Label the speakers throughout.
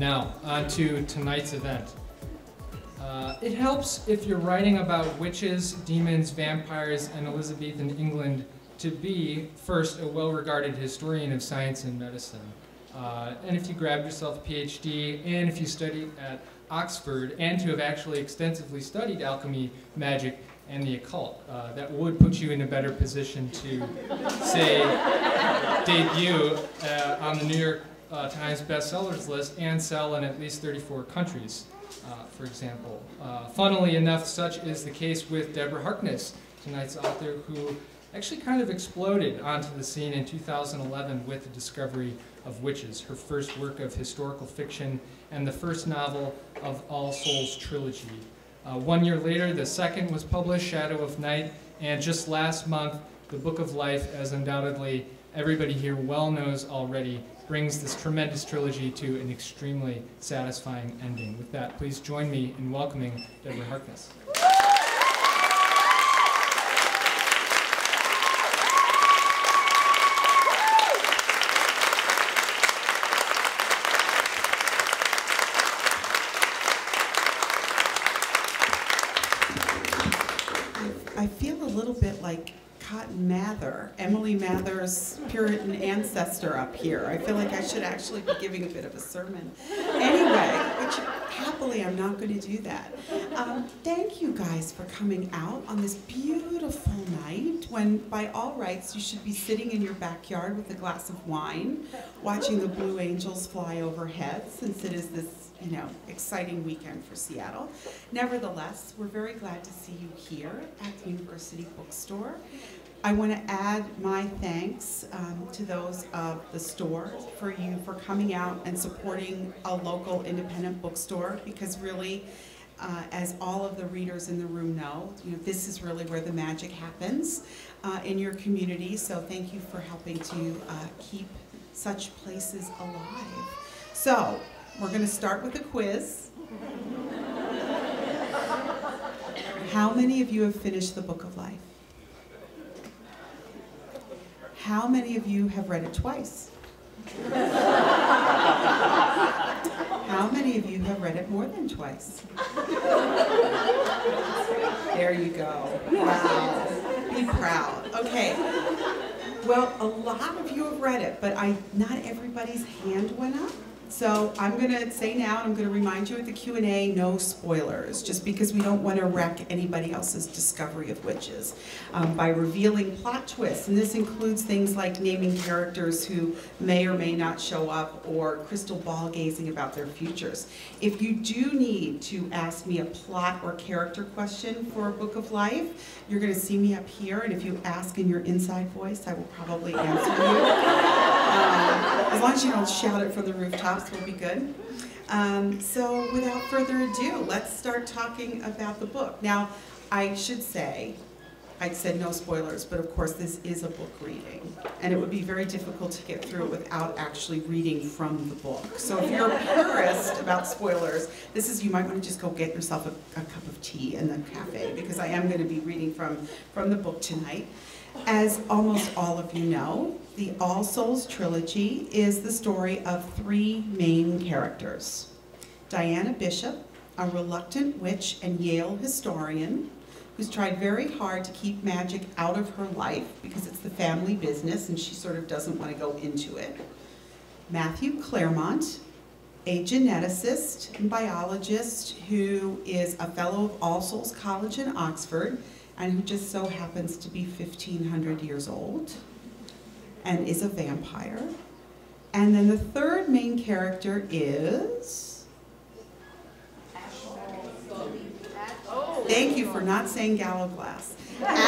Speaker 1: Now, on to tonight's event. It helps if you're writing about witches, demons, vampires, and Elizabethan England to be, first, a well-regarded historian of science and medicine. And if you grabbed yourself a PhD, and if you studied at Oxford, and to have actually extensively studied alchemy, magic, and the occult. That would put you in a better position to, say, debut on the New York Times bestsellers list and sell in at least 34 countries, for example. Funnily enough, such is the case with Deborah Harkness, tonight's author, who actually kind of exploded onto the scene in 2011 with the discovery of Witches, her first work of historical fiction and the first novel of all Souls Trilogy. 1 year later, the second was published, Shadow of Night, and just last month, the Book of Life, as undoubtedly everybody here well knows already, brings this tremendous trilogy to an extremely satisfying ending. With that, please join me in welcoming Deborah Harkness.
Speaker 2: I feel a little bit like Cotton Mather, Emily Mather's Puritan ancestor up here. I feel like I should actually be giving a bit of a sermon. Anyway, which happily I'm not going to do that. Thank you guys for coming out on this beautiful night when by all rights you should be sitting in your backyard with a glass of wine, watching the Blue Angels fly overhead, since it is this exciting weekend for Seattle. Nevertheless, we're very glad to see you here at the University Bookstore. I want to add my thanks to those of the store for coming out and supporting a local independent bookstore, because really, as all of the readers in the room know, this is really where the magic happens in your community. So thank you for helping to keep such places alive. So, we're going to start with a quiz. How many of you have finished the Book of Life? How many of you have read it twice? How many of you have read it more than twice? There you go. Wow. Be proud. Okay. Well, a lot of you have read it, but not everybody's hand went up. So I'm going to say now, and I'm going to remind you at the Q&A, no spoilers, just because we don't want to wreck anybody else's discovery of witches by revealing plot twists. And this includes things like naming characters who may or may not show up, or crystal ball gazing about their futures. If you do need to ask me a plot or character question for a Book of Life, you're going to see me up here, and if you ask in your inside voice, I will probably answer you. As long as you don't shout it from the rooftops, we'll be good. So without further ado, let's start talking about the book. Now, I should say, I said no spoilers, but of course this is a book reading, and it would be very difficult to get through it without actually reading from the book. So if you're a purist about spoilers, you might want to just go get yourself a cup of tea in the cafe, because I am going to be reading from the book tonight. As almost all of you know, the All Souls Trilogy is the story of three main characters. Diana Bishop, a reluctant witch and Yale historian who's tried very hard to keep magic out of her life because it's the family business and she sort of doesn't want to go into it. Matthew Clairmont, a geneticist and biologist who is a fellow of All Souls College in Oxford, and who just so happens to be 1,500 years old and is a vampire. And then the third main character is... Thank you for not saying Gallowglass. Yes,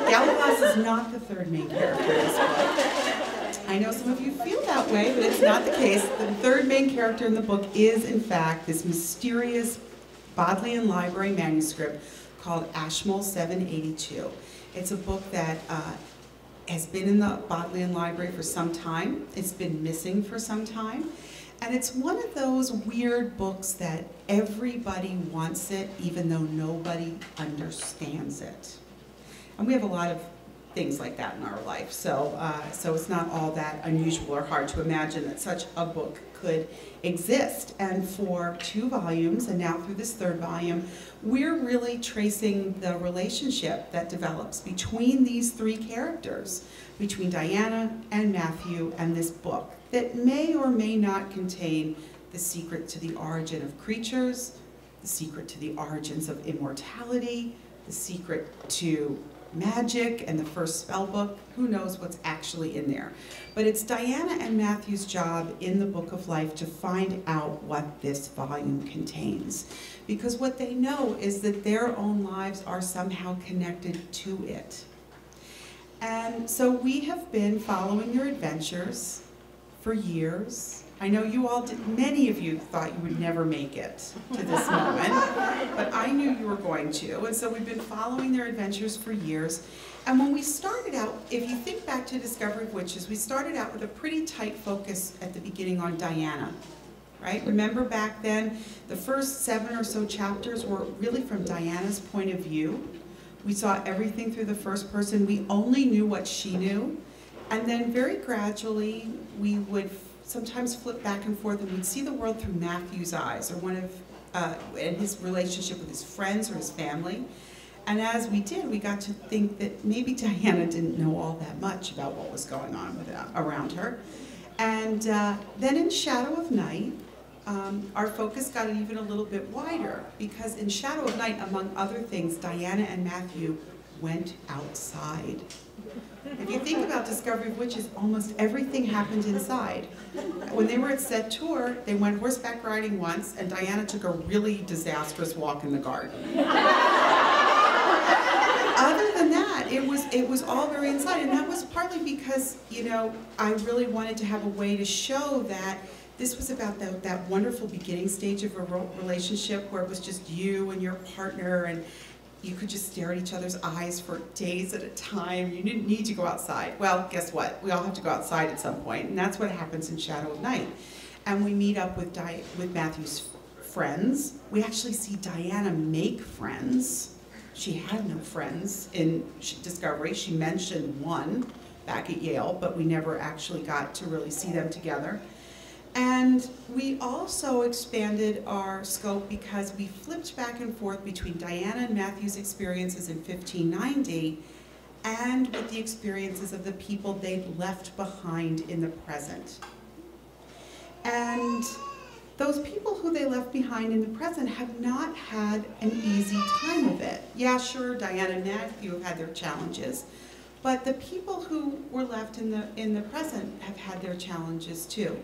Speaker 2: Gallowglass is not the third main character in this book. I know some of you feel that way, but it's not the case. The third main character in the book is, in fact, this mysterious Bodleian Library manuscript called Ashmole 782. It's a book that has been in the Bodleian Library for some time. It's been missing for some time. And it's one of those weird books that everybody wants it, even though nobody understands it. And we have a lot of things like that in our life. So it's not all that unusual or hard to imagine that such a book could exist. And for 2 volumes, and now through this 3rd volume, we're really tracing the relationship that develops between these 3 characters, between Diana and Matthew and this book, that may or may not contain the secret to the origin of creatures, the secret to the origins of immortality, the secret to magic and the first spell book. Who knows what's actually in there? But it's Diana and Matthew's job in the Book of Life to find out what this volume contains. Because what they know is that their own lives are somehow connected to it. And so we have been following their adventures for years. I know you all did, many of you thought you would never make it to this moment, but I knew you were going to, and so we've been following their adventures for years. And when we started out, if you think back to Discovery of Witches, we started out with a pretty tight focus at the beginning on Diana, right? Remember back then, the first 7 or so chapters were really from Diana's point of view. We saw everything through the first person. We only knew what she knew. And then very gradually, we would sometimes flip back and forth, and we'd see the world through Matthew's eyes, or and his relationship with his friends or his family. And as we did, we got to think that maybe Diana didn't know all that much about what was going on around her. And then in Shadow of Night, our focus got even a little bit wider, because in Shadow of Night, among other things, Diana and Matthew went outside. If you think about Discovery of Witches, almost everything happened inside. When they were at Set Tour, they went horseback riding once, and Diana took a really disastrous walk in the garden. Other than that, it was all very inside, and that was partly because, you know, I really wanted to have a way to show that this was about that wonderful beginning stage of a relationship where it was just you and your partner, and you could just stare at each other's eyes for days at a time. You didn't need to go outside. Well, guess what? We all have to go outside at some point, and that's what happens in Shadow of Night. And we meet up with Matthew's friends. We actually see Diana make friends. She had no friends in Discovery. She mentioned one back at Yale, but we never actually got to really see them together. And we also expanded our scope because we flipped back and forth between Diana and Matthew's experiences in 1590 and with the experiences of the people they'd left behind in the present. And those people who they left behind in the present have not had an easy time of it. Yeah, sure, Diana and Matthew have had their challenges, but the people who were left in the present have had their challenges too.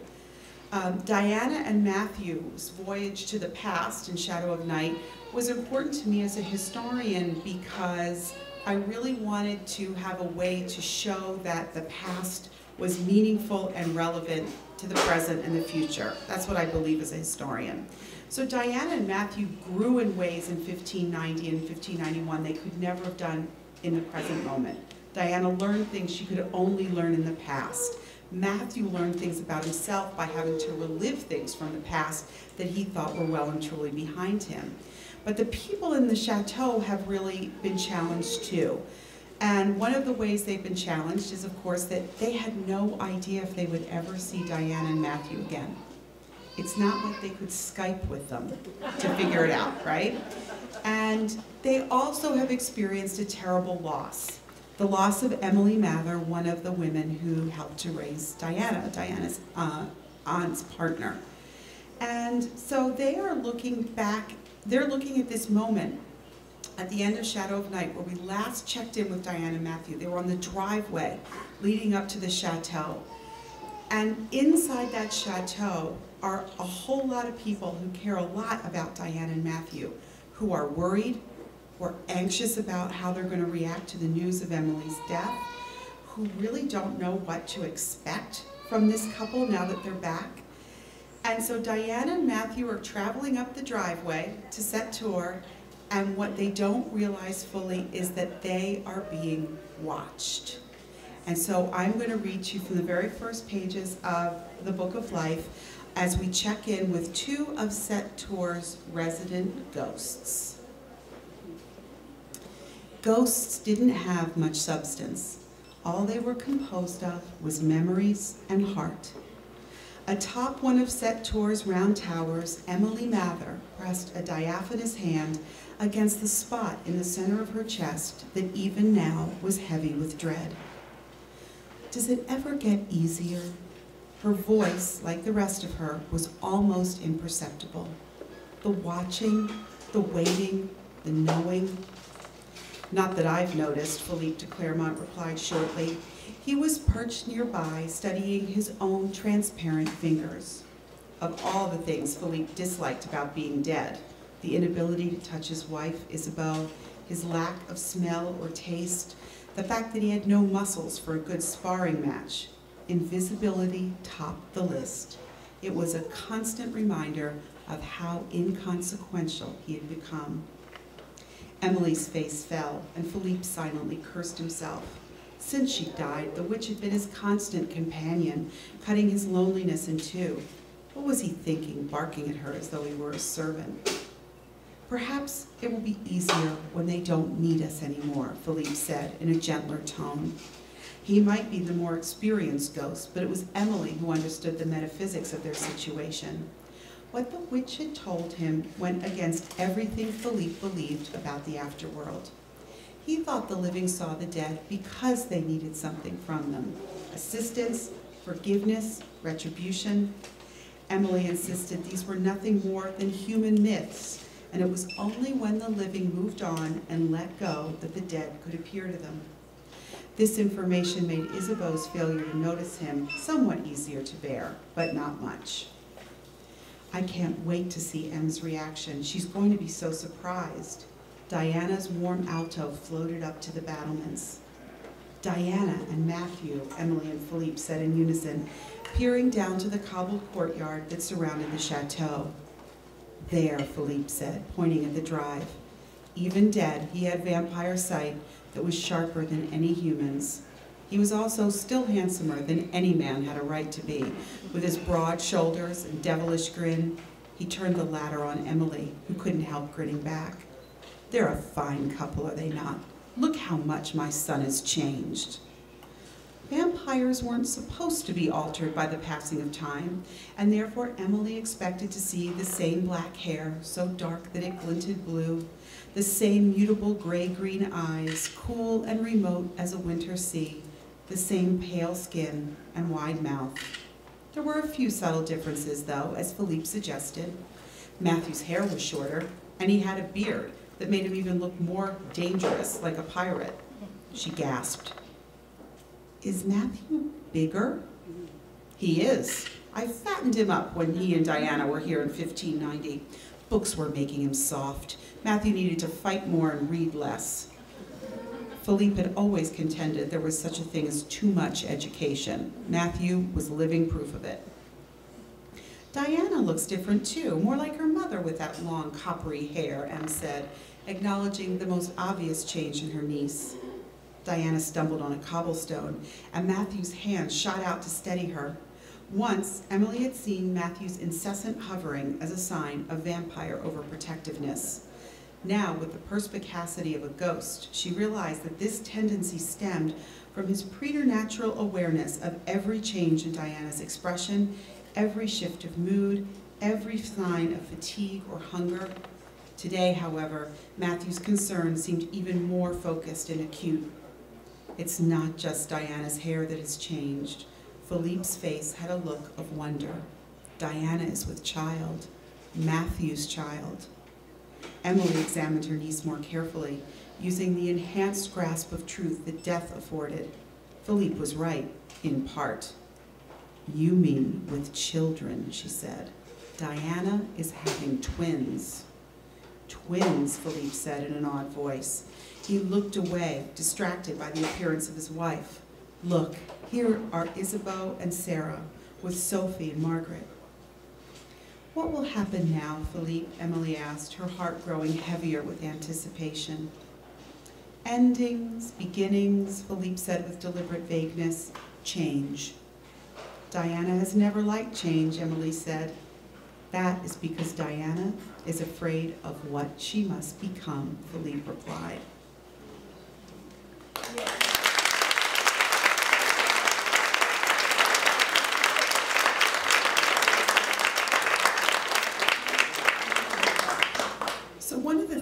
Speaker 2: Diana and Matthew's voyage to the past in Shadow of Night was important to me as a historian because I really wanted to have a way to show that the past was meaningful and relevant to the present and the future. That's what I believe as a historian. So Diana and Matthew grew in ways in 1590 and 1591 they could never have done in the present moment. Diana learned things she could only learn in the past. Matthew learned things about himself by having to relive things from the past that he thought were well and truly behind him. But the people in the chateau have really been challenged too. And one of the ways they've been challenged is, of course, that they had no idea if they would ever see Diana and Matthew again. It's not like they could Skype with them to figure it out, right? And they also have experienced a terrible loss. The loss of Emily Mather, one of the women who helped to raise Diana, Diana's aunt's partner. And so they are looking back, they're looking at this moment at the end of Shadow of Night where we last checked in with Diana and Matthew. They were on the driveway leading up to the chateau. And inside that chateau are a whole lot of people who care a lot about Diana and Matthew, who are worried, who are anxious about how they're going to react to the news of Emily's death, who really don't know what to expect from this couple now that they're back. And so Diana and Matthew are traveling up the driveway to Set Tour, and what they don't realize fully is that they are being watched. And so I'm going to read to you from the very first pages of the Book of Life as we check in with 2 of Set Tour's resident ghosts. Ghosts didn't have much substance. All they were composed of was memories and heart. Atop one of Set-Tor's round towers, Emily Mather pressed a diaphanous hand against the spot in the center of her chest that even now was heavy with dread. Does it ever get easier? Her voice, like the rest of her, was almost imperceptible. The watching, the waiting, the knowing. Not that I've noticed, Philippe de Clairmont replied shortly. He was perched nearby, studying his own transparent fingers. Of all the things Philippe disliked about being dead, the inability to touch his wife, Isabeau, his lack of smell or taste, the fact that he had no muscles for a good sparring match, invisibility topped the list. It was a constant reminder of how inconsequential he had become. Emily's face fell, and Philippe silently cursed himself. Since she died, the witch had been his constant companion, cutting his loneliness in two. What was he thinking, barking at her as though he were a servant? Perhaps it will be easier when they don't need us anymore, Philippe said in a gentler tone. He might be the more experienced ghost, but it was Emily who understood the metaphysics of their situation. What the witch had told him went against everything Philippe believed about the afterworld. He thought the living saw the dead because they needed something from them. Assistance, forgiveness, retribution. Emily insisted these were nothing more than human myths, and it was only when the living moved on and let go that the dead could appear to them. This information made Isabeau's failure to notice him somewhat easier to bear, but not much. I can't wait to see Em's reaction. She's going to be so surprised. Diana's warm alto floated up to the battlements. Diana and Matthew, Emily and Philippe said in unison, peering down to the cobbled courtyard that surrounded the chateau. There, Philippe said, pointing at the drive. Even dead, he had vampire sight that was sharper than any human's. He was also still handsomer than any man had a right to be. With his broad shoulders and devilish grin, he turned the latter on Emily, who couldn't help grinning back. They're a fine couple, are they not? Look how much my son has changed. Vampires weren't supposed to be altered by the passing of time, and therefore Emily expected to see the same black hair, so dark that it glinted blue, the same mutable gray-green eyes, cool and remote as a winter sea, the same pale skin and wide mouth. There were a few subtle differences, though, as Philippe suggested. Matthew's hair was shorter, and he had a beard that made him even look more dangerous, like a pirate. She gasped. Is Matthew bigger? He is. I fattened him up when he and Diana were here in 1590. Books were making him soft. Matthew needed to fight more and read less. Philippe had always contended there was such a thing as too much education. Matthew was living proof of it. Diana looks different too, more like her mother with that long coppery hair, Em said, acknowledging the most obvious change in her niece. Diana stumbled on a cobblestone, and Matthew's hand shot out to steady her. Once, Emily had seen Matthew's incessant hovering as a sign of vampire overprotectiveness. Now, with the perspicacity of a ghost, she realized that this tendency stemmed from his preternatural awareness of every change in Diana's expression, every shift of mood, every sign of fatigue or hunger. Today, however, Matthew's concern seemed even more focused and acute. It's not just Diana's hair that has changed. Philippe's face had a look of wonder. Diana is with child, Matthew's child. Emily examined her niece more carefully, using the enhanced grasp of truth that death afforded. Philippe was right, in part. You mean with children, she said. Diana is having twins. Twins, Philippe said in an odd voice. He looked away, distracted by the appearance of his wife. Look, here are Isabeau and Sarah, with Sophie and Margaret. What will happen now, Philippe? Emily asked, her heart growing heavier with anticipation. Endings, beginnings, Philippe said with deliberate vagueness. Change. Diana has never liked change, Emily said. That is because Diana is afraid of what she must become, Philippe replied.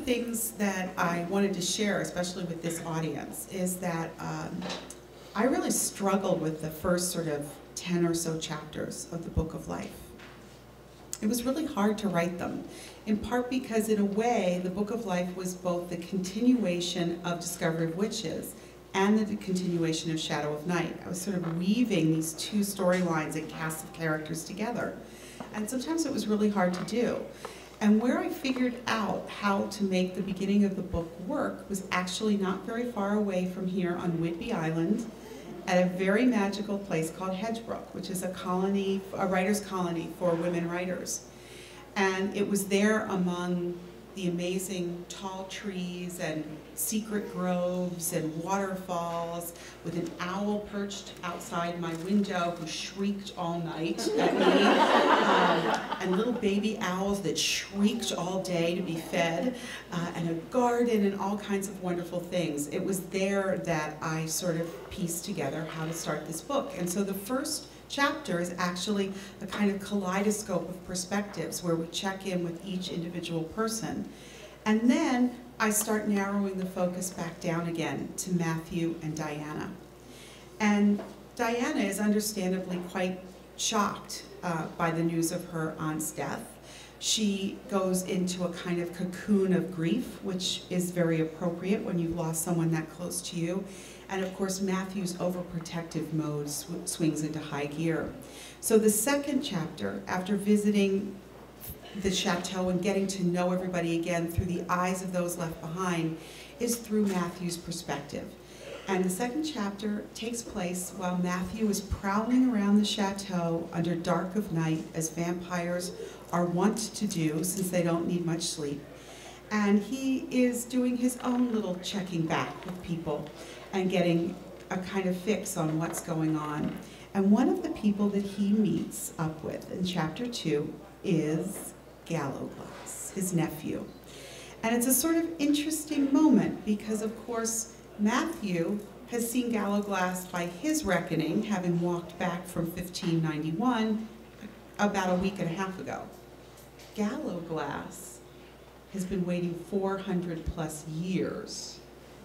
Speaker 2: things that I wanted to share, especially with this audience, is that I really struggled with the first sort of 10 or so chapters of the Book of Life. It was really hard to write them, in part because in a way, the Book of Life was both the continuation of Discovery of Witches and the continuation of Shadow of Night. I was sort of weaving these two storylines and casts of characters together. And sometimes it was really hard to do. And where I figured out how to make the beginning of the book work was actually not very far away from here on Whidbey Island, at a very magical place called Hedgebrook, which is a colony, a writer's colony for women writers. And it was there among the amazing tall trees and secret groves and waterfalls, with an owl perched outside my window who shrieked all night at me, and little baby owls that shrieked all day to be fed, and a garden and all kinds of wonderful things. It was there that I sort of pieced together how to start this book. And so the first chapter is actually a kind of kaleidoscope of perspectives where we check in with each individual person. And then I start narrowing the focus back down again to Matthew and Diana. And Diana is understandably quite shocked by the news of her aunt's death. She goes into a kind of cocoon of grief, which is very appropriate when you've lost someone that close to you. And of course, Matthew's overprotective mode swings into high gear. So the second chapter, after visiting the chateau and getting to know everybody again through the eyes of those left behind, is through Matthew's perspective. And the second chapter takes place while Matthew is prowling around the chateau under dark of night, as vampires are wont to do since they don't need much sleep. And he is doing his own little checking back with people and getting a kind of fix on what's going on. And one of the people that he meets up with in chapter 2 is Gallowglass, his nephew. And it's a sort of interesting moment because, of course, Matthew has seen Gallowglass by his reckoning, having walked back from 1591 about a week and a half ago. Gallowglass has been waiting 400 plus years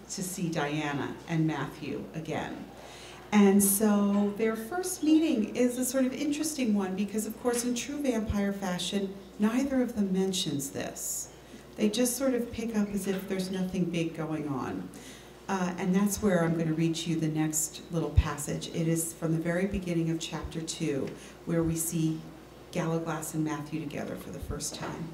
Speaker 2: to see Diana and Matthew again. And so their first meeting is a sort of interesting one because, of course, in true vampire fashion, neither of them mentions this. They just sort of pick up as if there's nothing big going on. And that's where I'm going to read you the next little passage. It is from the very beginning of chapter 2, where we see Gallowglass and Matthew together for the first time.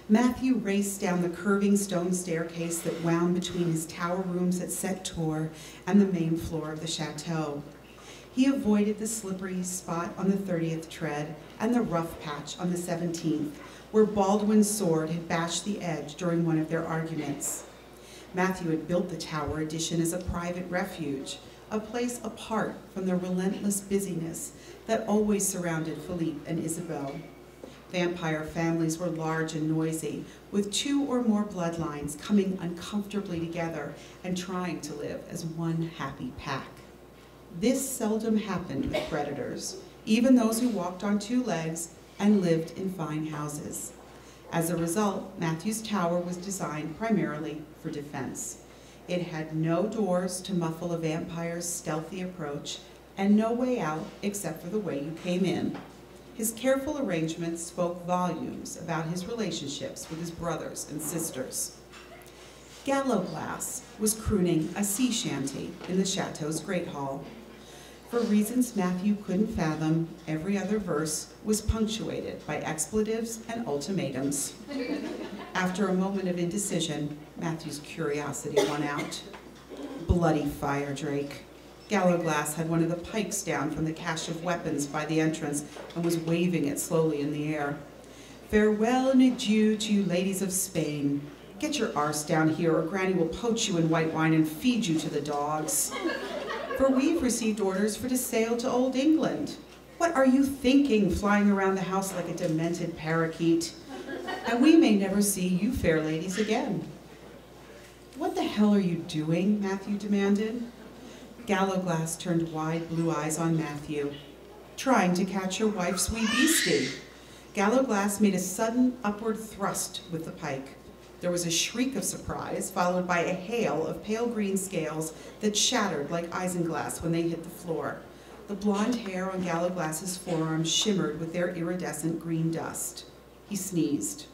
Speaker 2: Matthew raced down the curving stone staircase that wound between his tower rooms at Sept-Tours and the main floor of the chateau. He avoided the slippery spot on the 30th tread and the rough patch on the 17th, where Baldwin's sword had bashed the edge during one of their arguments. Matthew had built the tower addition as a private refuge, a place apart from the relentless busyness that always surrounded Philippe and Isabel. Vampire families were large and noisy, with 2 or more bloodlines coming uncomfortably together and trying to live as one happy pack. This seldom happened with predators, even those who walked on 2 legs and lived in fine houses. As a result, Matthew's tower was designed primarily for defense. It had no doors to muffle a vampire's stealthy approach, and no way out except for the way you came in. His careful arrangements spoke volumes about his relationships with his brothers and sisters. Gallowglass was crooning a sea shanty in the chateau's great hall. For reasons Matthew couldn't fathom, every other verse was punctuated by expletives and ultimatums. After a moment of indecision, Matthew's curiosity won out. Bloody fire drake. Gallowglass had one of the pikes down from the cache of weapons by the entrance and was waving it slowly in the air. Farewell and adieu to you ladies of Spain. Get your arse down here or Granny will poach you in white wine and feed you to the dogs. For we've received orders for to sail to old England. What are you thinking, flying around the house like a demented parakeet? And we may never see you fair ladies again. What the hell are you doing? Matthew demanded. Gallowglass turned wide blue eyes on Matthew. Trying to catch your wife's wee beastie. Gallowglass made a sudden upward thrust with the pike. There was a shriek of surprise, followed by a hail of pale green scales that shattered like isinglass when they hit the floor. The blonde hair on Gallowglass's forearm shimmered with their iridescent green dust. He sneezed.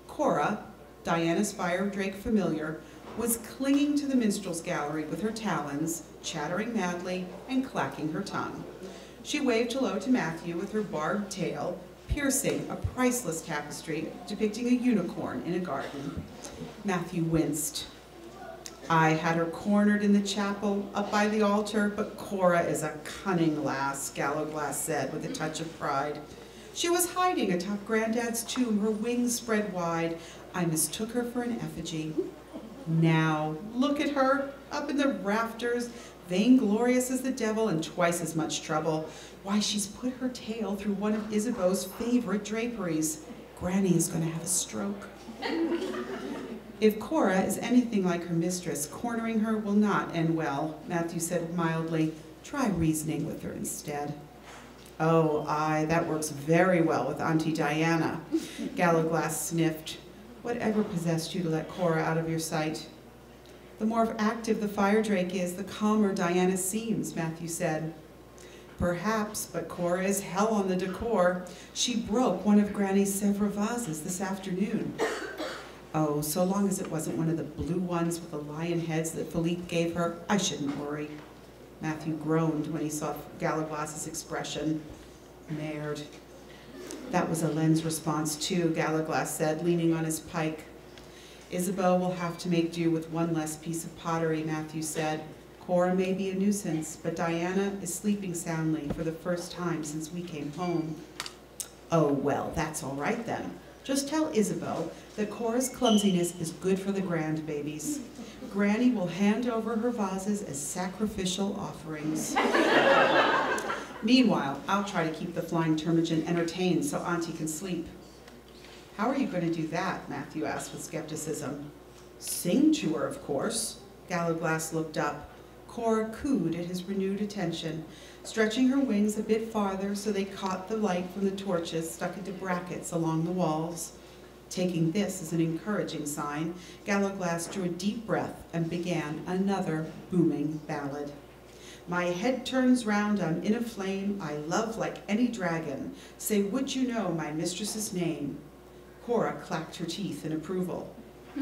Speaker 2: Cora, Diana's fire drake familiar, was clinging to the minstrel's gallery with her talons, chattering madly and clacking her tongue. She waved hello to Matthew with her barbed tail, piercing a priceless tapestry depicting a unicorn in a garden. Matthew winced. I had her cornered in the chapel up by the altar, but Cora is a cunning lass, Gallowglass said with a touch of pride. She was hiding atop Granddad's tomb, her wings spread wide. I mistook her for an effigy. Now, look at her, up in the rafters, vainglorious as the devil and twice as much trouble. Why, she's put her tail through one of Isabeau's favorite draperies. Granny is going to have a stroke. If Cora is anything like her mistress, cornering her will not end well, Matthew said mildly. Try reasoning with her instead. Oh, aye, that works very well with Auntie Diana, Gallowglass sniffed. Whatever possessed you to let Cora out of your sight? The more active the fire drake is, the calmer Diana seems, Matthew said. Perhaps, but Cora is hell on the decor. She broke one of Granny's Sevres vases this afternoon. Oh, so long as it wasn't one of the blue ones with the lion heads that Philippe gave her, I shouldn't worry. Matthew groaned when he saw Gallowglass's expression. Merde. That was a Len's response too, Gallowglass said, leaning on his pike. Isabeau will have to make do with one less piece of pottery, Matthew said. Cora may be a nuisance, but Diana is sleeping soundly for the first time since we came home. Oh, well, that's all right then. Just tell Isabeau that Cora's clumsiness is good for the grandbabies. Granny will hand over her vases as sacrificial offerings. Meanwhile, I'll try to keep the flying termagant entertained so Auntie can sleep. How are you going to do that? Matthew asked with skepticism. Sing to her, of course. Gallowglass looked up. Cora cooed at his renewed attention, stretching her wings a bit farther so they caught the light from the torches stuck into brackets along the walls. Taking this as an encouraging sign, Gallowglass drew a deep breath and began another booming ballad. My head turns round, I'm in a flame, I love like any dragon. Say, would you know my mistress's name? Cora clacked her teeth in approval.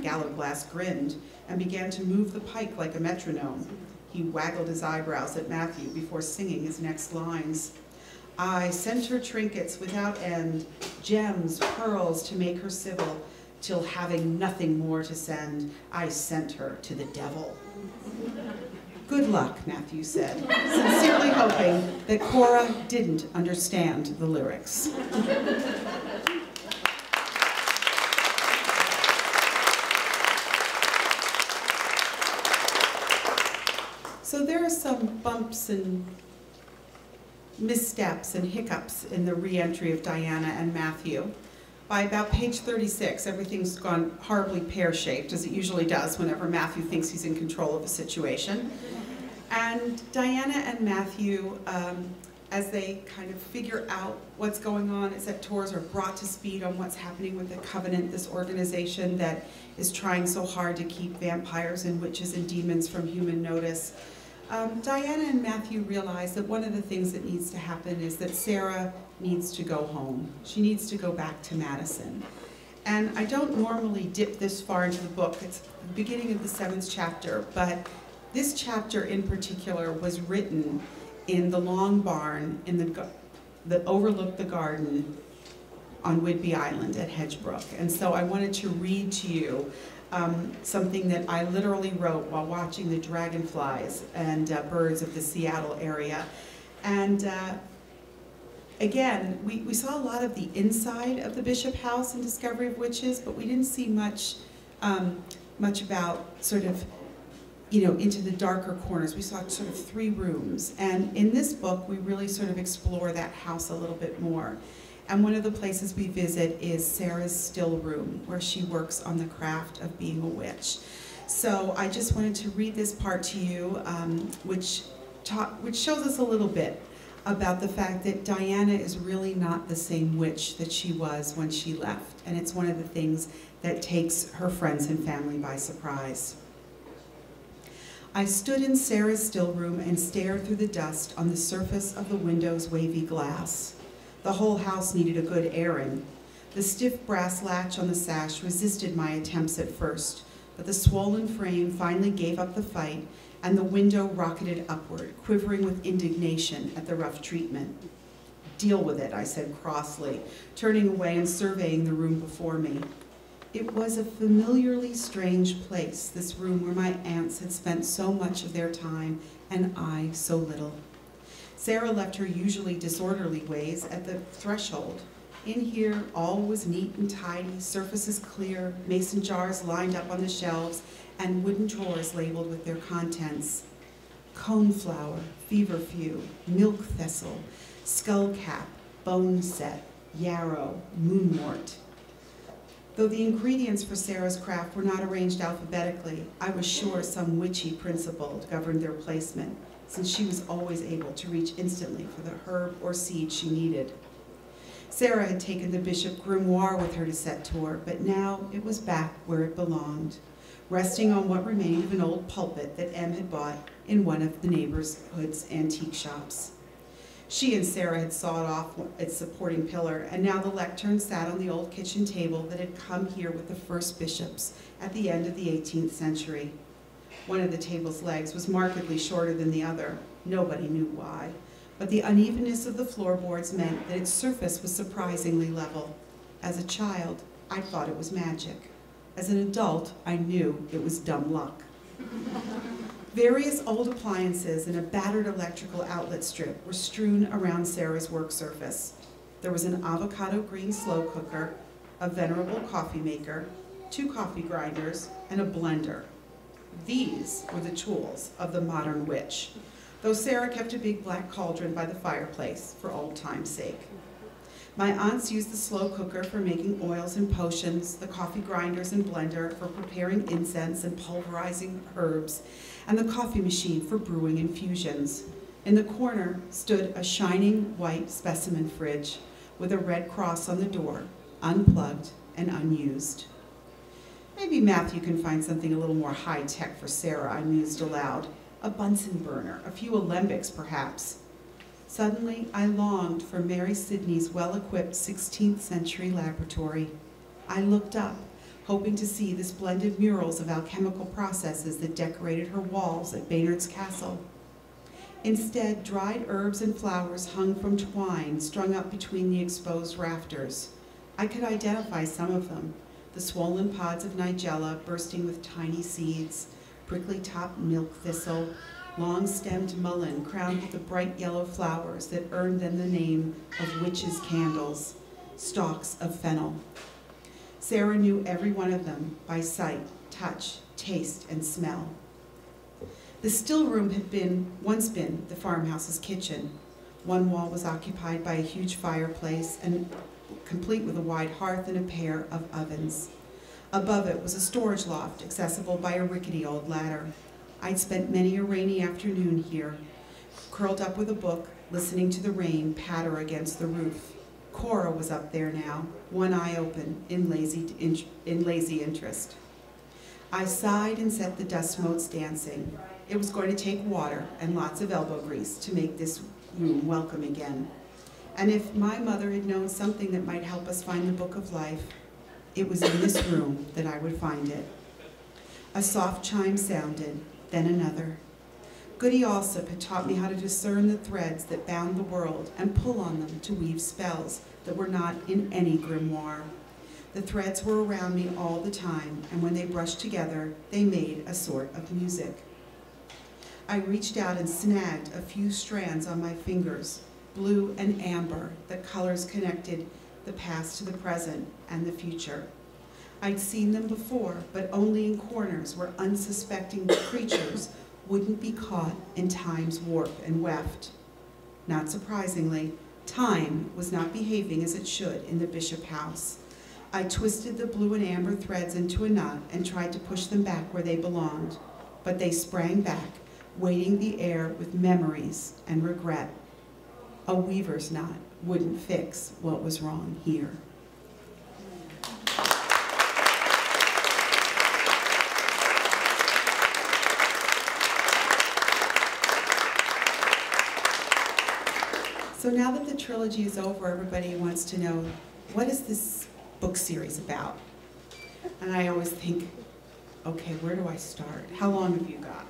Speaker 2: Gallowglass grinned and began to move the pike like a metronome. He waggled his eyebrows at Matthew before singing his next lines. I sent her trinkets without end, gems, pearls to make her civil, till having nothing more to send, I sent her to the devil. Good luck, Matthew said, sincerely hoping that Cora didn't understand the lyrics. So there are some bumps and missteps and hiccups in the re-entry of Diana and Matthew. By about page 36, everything's gone horribly pear-shaped, as it usually does whenever Matthew thinks he's in control of a situation. And Diana and Matthew, as they kind of figure out what's going on, as that tours are brought to speed on what's happening with the Covenant, this organization that is trying so hard to keep vampires and witches and demons from human notice. Diana and Matthew realize that one of the things that needs to happen is that Sarah needs to go home. She needs to go back to Madison. And I don't normally dip this far into the book. It's the beginning of the 7th chapter, but this chapter in particular was written in the long barn that overlooked the garden on Whidbey Island at Hedgebrook. And so I wanted to read to you something that I literally wrote while watching the dragonflies and birds of the Seattle area. And again, we saw a lot of the inside of the Bishop House in Discovery of Witches, but we didn't see much about sort of, you know, into the darker corners. We saw sort of 3 rooms. And in this book, we really sort of explore that house a little bit more. And one of the places we visit is Sarah's still room, where she works on the craft of being a witch. So I just wanted to read this part to you, which shows us a little bit about the fact that Diana is really not the same witch that she was when she left, and it's one of the things that takes her friends and family by surprise. I stood in Sarah's still room and stared through the dust on the surface of the window's wavy glass. The whole house needed a good airing. The stiff brass latch on the sash resisted my attempts at first, but the swollen frame finally gave up the fight, and the window rocketed upward, quivering with indignation at the rough treatment. "Deal with it," I said crossly, turning away and surveying the room before me. It was a familiarly strange place, this room where my aunts had spent so much of their time and I so little. Sarah left her usually disorderly ways at the threshold. In here, all was neat and tidy, surfaces clear, mason jars lined up on the shelves, and wooden drawers labeled with their contents. Coneflower, feverfew, milk thistle, skullcap, bone set, yarrow, moonwort. Though the ingredients for Sarah's craft were not arranged alphabetically, I was sure some witchy principle governed their placement, since she was always able to reach instantly for the herb or seed she needed. Sarah had taken the Bishop Grimoire with her to set tour, but now it was back where it belonged, resting on what remained of an old pulpit that Em had bought in one of the neighborhood's antique shops. She and Sarah had sawed off its supporting pillar, and now the lectern sat on the old kitchen table that had come here with the first bishops at the end of the 18th century. One of the table's legs was markedly shorter than the other. Nobody knew why, but the unevenness of the floorboards meant that its surface was surprisingly level. As a child, I thought it was magic. As an adult, I knew it was dumb luck. Various old appliances and a battered electrical outlet strip were strewn around Sarah's work surface. There was an avocado green slow cooker, a venerable coffee maker, 2 coffee grinders, and a blender. These were the tools of the modern witch, though Sarah kept a big black cauldron by the fireplace for old time's sake. My aunts used the slow cooker for making oils and potions, the coffee grinders and blender for preparing incense and pulverizing herbs, and the coffee machine for brewing infusions. In the corner stood a shining white specimen fridge with a red cross on the door, unplugged and unused. Maybe Matthew can find something a little more high-tech for Sarah, I mused aloud. A Bunsen burner, a few alembics perhaps. Suddenly, I longed for Mary Sidney's well-equipped 16th century laboratory. I looked up, hoping to see the splendid murals of alchemical processes that decorated her walls at Baynard's Castle. Instead, dried herbs and flowers hung from twine strung up between the exposed rafters. I could identify some of them, the swollen pods of nigella bursting with tiny seeds, prickly-topped milk thistle, long-stemmed mullein crowned with the bright yellow flowers that earned them the name of witches' candles, stalks of fennel. Sarah knew every one of them by sight, touch, taste, and smell. The still room had once been the farmhouse's kitchen. One wall was occupied by a huge fireplace, and complete with a wide hearth and a pair of ovens. Above it was a storage loft accessible by a rickety old ladder. I'd spent many a rainy afternoon here, curled up with a book, listening to the rain patter against the roof. Cora was up there now, one eye open, in lazy interest. I sighed and set the dust motes dancing. It was going to take water and lots of elbow grease to make this room welcome again. And if my mother had known something that might help us find the Book of Life, it was in this room that I would find it. A soft chime sounded, then another. Goody Alsop had taught me how to discern the threads that bound the world and pull on them to weave spells that were not in any grimoire. The threads were around me all the time, and when they brushed together, they made a sort of music. I reached out and snagged a few strands on my fingers, blue and amber, the colors connected the past to the present and the future. I'd seen them before, but only in corners where unsuspecting creatures wouldn't be caught in time's warp and weft. Not surprisingly, time was not behaving as it should in the Bishop house. I twisted the blue and amber threads into a knot and tried to push them back where they belonged, but they sprang back, weighting the air with memories and regret. a weaver's knot wouldn't fix what was wrong here. So now that the trilogy is over, everybody wants to know, what is this book series about? And I always think, okay, where do I start? How long have you got?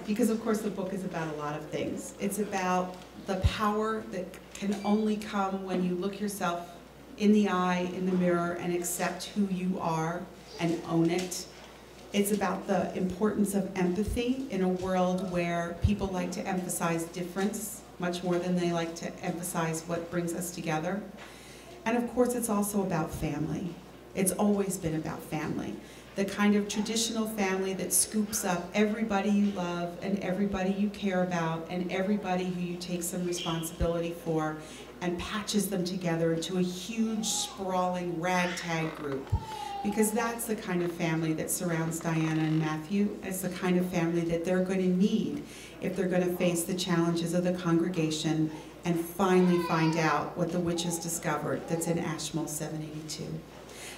Speaker 2: Because of course the book is about a lot of things. It's about the power that can only come when you look yourself in the eye, in the mirror, and accept who you are and own it. It's about the importance of empathy in a world where people like to emphasize difference much more than they like to emphasize what brings us together. And of course, it's also about family. It's always been about family. The kind of traditional family that scoops up everybody you love and everybody you care about and everybody who you take some responsibility for and patches them together into a huge, sprawling ragtag group. Because that's the kind of family that surrounds Diana and Matthew. It's the kind of family that they're going to need if they're going to face the challenges of the congregation and finally find out what the witches discovered that's in Ashmole 782.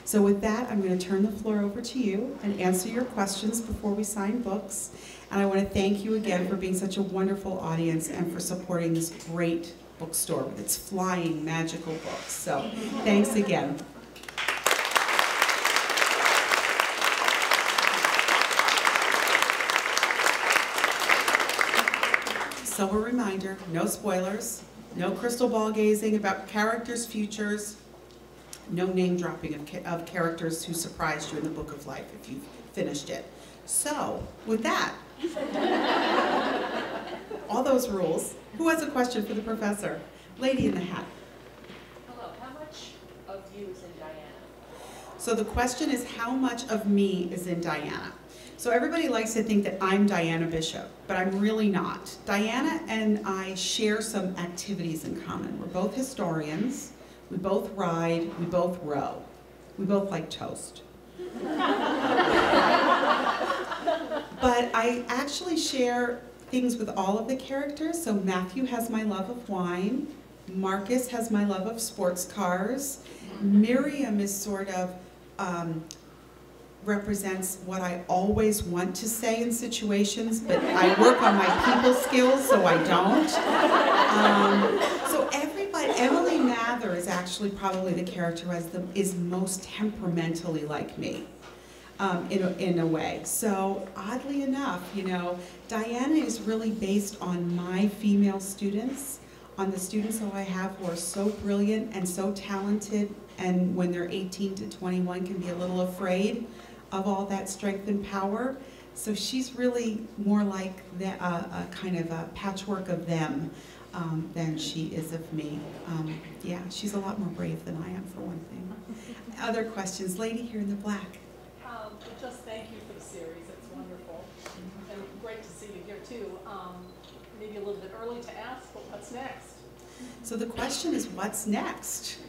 Speaker 2: So with that, I'm going to turn the floor over to you and answer your questions before we sign books. And I want to thank you again for being such a wonderful audience and for supporting this great bookstore with its flying magical books. So thanks again. So a reminder, no spoilers, no crystal ball gazing about characters' futures, no name dropping of characters who surprised you in the Book of Life if you've finished it. So, with that, all those rules, who has a question for the professor? Lady in the hat.
Speaker 3: Hello, how much of you is in Diana?
Speaker 2: So the question is, how much of me is in Diana? So everybody likes to think that I'm Diana Bishop, but I'm really not. Diana and I share some activities in common. We're both historians, we both ride, we both row. We both like toast. But I actually share things with all of the characters. So Matthew has my love of wine, Marcus has my love of sports cars, Miriam is sort of represents what I always want to say in situations, but I work on my people skills, so I don't. So everybody, Emily Mather is actually probably the character who is most temperamentally like me, in a way. So oddly enough, you know, Diana is really based on my female students, on the students who I have who are so brilliant and so talented, and when they're 18 to 21 can be a little afraid of all that strength and power. So she's really more like a kind of a patchwork of them than she is of me. Yeah, she's a lot more brave than I am, for one thing. Other questions? Lady here in the black.
Speaker 3: Just thank you for the series. It's wonderful. And great to see you here too. Maybe a little bit early to ask, but what's next?
Speaker 2: So the question is, what's next?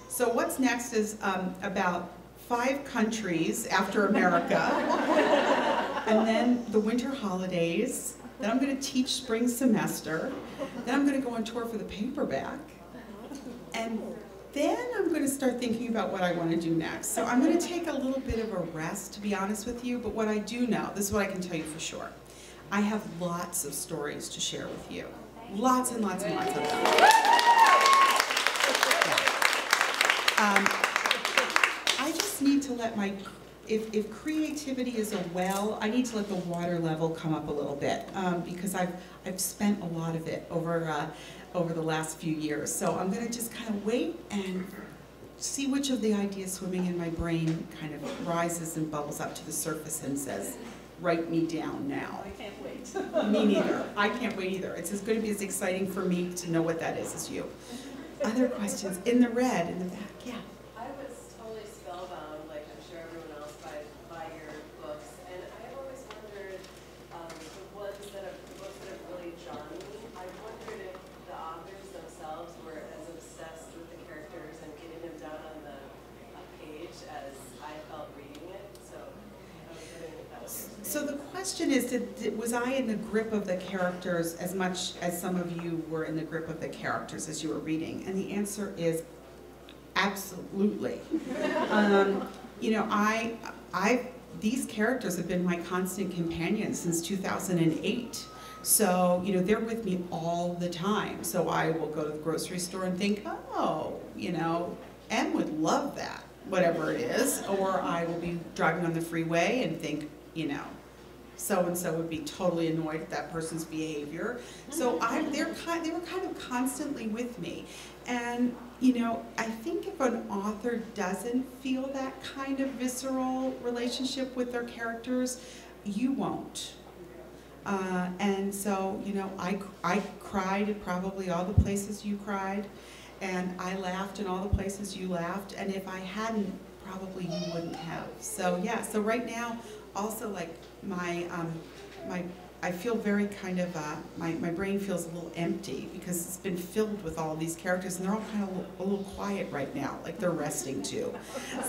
Speaker 2: So what's next is about 5 countries after America, and then the winter holidays, then I'm going to teach spring semester, then I'm going to go on tour for the paperback, and then I'm going to start thinking about what I want to do next. So I'm going to take a little bit of a rest, to be honest with you, but what I do know, this is what I can tell you for sure, I have lots of stories to share with you. Lots and lots and lots of them. I just need to let my, if creativity is a well, I need to let the water level come up a little bit because I've spent a lot of it over the last few years. So I'm going to just kind of wait and see which of the ideas swimming in my brain kind of rises and bubbles up to the surface and says, write me down now.
Speaker 3: I can't wait.
Speaker 2: Me neither. I can't wait either. It's going to be as exciting for me to know what that is as you. Other questions? In the red, in the back, yeah.
Speaker 4: I was totally spellbound, like I'm sure everyone else, by your books, and I've always wondered the books that have really drawn me. I wondered if the authors themselves were as obsessed with the characters and getting them down on the page as I felt reading it. So I was wondering if that was your
Speaker 2: So the question question is, was I in the grip of the characters as much as some of you were in the grip of the characters as you were reading? And the answer is absolutely. You know, these characters have been my constant companions since 2008. So, you know, they're with me all the time. So I will go to the grocery store and think, oh, you know, Em would love that, whatever it is. Or I will be driving on the freeway and think, you know, so-and-so would be totally annoyed at that person's behavior. So they were kind of constantly with me. And, you know, I think if an author doesn't feel that kind of visceral relationship with their characters, you won't. And so, you know, I cried at probably all the places you cried, and I laughed in all the places you laughed, and if I hadn't, probably you wouldn't have. So yeah, so right now, also like I feel very kind of, my brain feels a little empty because it's been filled with all of these characters, and they're all kind of a little quiet right now, like they're resting too.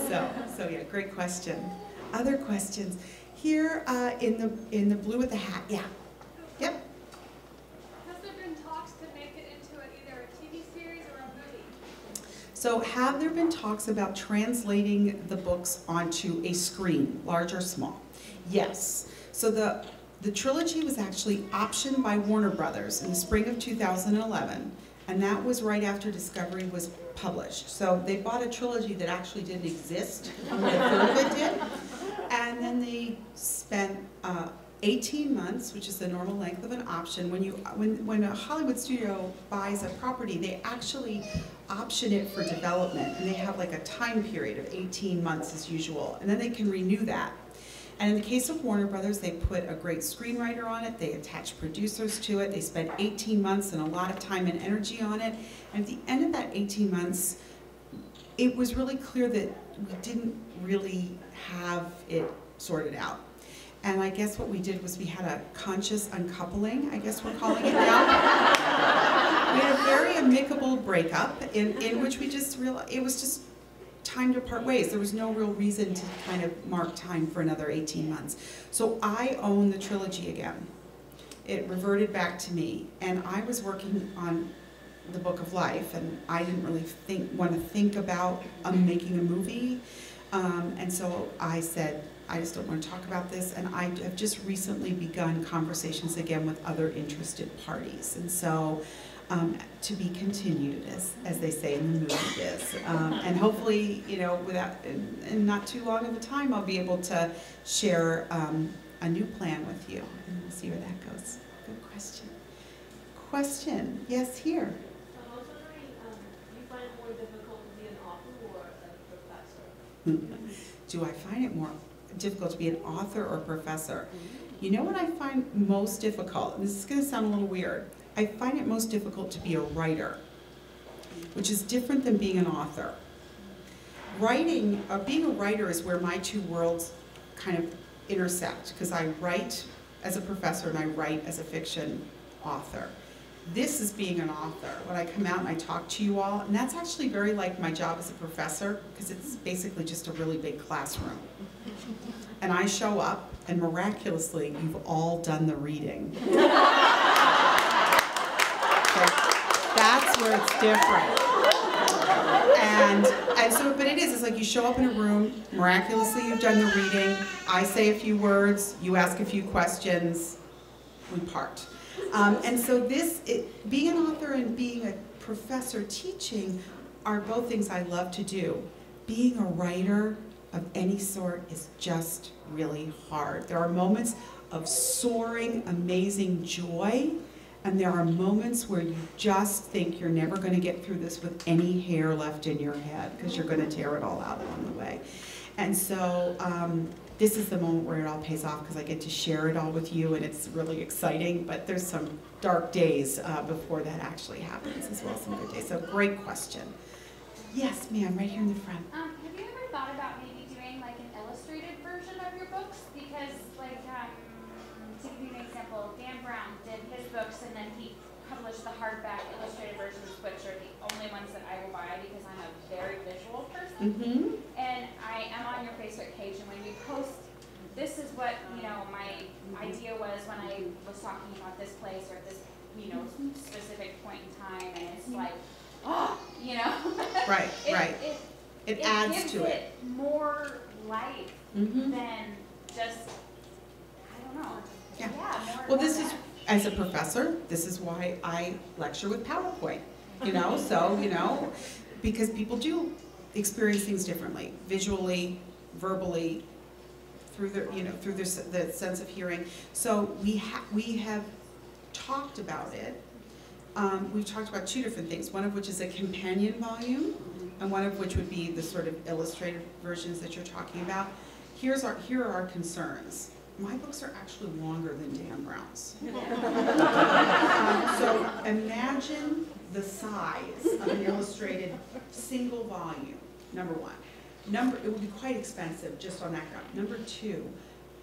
Speaker 2: So yeah, great question. Other questions? Here in the blue with the hat, yeah. Yep.
Speaker 5: Has there been talks to make it into either a TV series or a movie?
Speaker 2: So have there been talks about translating the books onto a screen, large or small? Yes. So the trilogy was actually optioned by Warner Brothers in the spring of 2011, and that was right after Discovery was published. So they bought a trilogy that actually didn't exist, only a third of it did. And then they spent 18 months, which is the normal length of an option. When a Hollywood studio buys a property, they actually option it for development, and they have like a time period of 18 months as usual, and then they can renew that. And in the case of Warner Brothers, they put a great screenwriter on it, they attached producers to it, they spent 18 months and a lot of time and energy on it, and at the end of that 18 months, it was really clear that we didn't really have it sorted out. And I guess what we did was we had a conscious uncoupling, I guess we're calling it now. We had a very amicable breakup in which we just realized it was just time to part ways. There was no real reason to kind of mark time for another 18 months. So I own the trilogy again. It reverted back to me, and I was working on the Book of Life, and I didn't really want to think about making a movie. And so I said, I just don't want to talk about this, and I have just recently begun conversations again with other interested parties. And so, to be continued, as they say in the movie biz. And hopefully, you know, in not too long of a time, I'll be able to share a new plan with you, and we'll see where that goes. Good question. Question, yes, here.
Speaker 4: I was wondering, do you find it more difficult to be an author or a professor?
Speaker 2: Do I find it more difficult to be an author or professor? You know what I find most difficult? And this is going to sound a little weird. I find it most difficult to be a writer, which is different than being an author. Being a writer is where my two worlds kind of intersect, because I write as a professor and I write as a fiction author. This is being an author, when I come out and I talk to you all, and that's actually very like my job as a professor, because it's basically just a really big classroom. And I show up, and miraculously, you've all done the reading. So that's where it's different. And so, but it's like you show up in a room, miraculously you've done the reading, I say a few words, you ask a few questions, we part. And so being an author and being a professor teaching are both things I love to do. Being a writer of any sort is just really hard. There are moments of soaring, amazing joy, and there are moments where you just think you're never going to get through this with any hair left in your head, because you're going to tear it all out along the way. And so this is the moment where it all pays off, because I get to share it all with you, and it's really exciting, but there's some dark days before that actually happens, as well as some good days. So great question. Yes, ma'am, right here in the front.
Speaker 5: Have you ever thought about maybe doing like an illustrated version of your books? Because like, to give you an example, Dan Brown did his books and then he published the hardback illustrated versions, which are the only ones that I will buy because I'm a very visual person. And I am on your Facebook page, and when you post this is what, you know, my idea was when I was talking about this place or this, you know, specific point in time, and it's like, oh, you know.
Speaker 2: Right, right. It adds
Speaker 5: gives
Speaker 2: to it.
Speaker 5: More life than just, I don't know.
Speaker 2: Yeah.
Speaker 5: More
Speaker 2: Well, this is, as a professor, this is why I lecture with PowerPoint, you know, so, you know, because people do experience things differently, visually, verbally, through their, you know, through their, the sense of hearing. So we have talked about it. We've talked about two different things, one of which is a companion volume, and one of which would be the sort of illustrated versions that you're talking about. Here are our concerns. My books are actually longer than Dan Brown's. So imagine the size of an illustrated single volume, number one. It would be quite expensive just on that ground. Number two,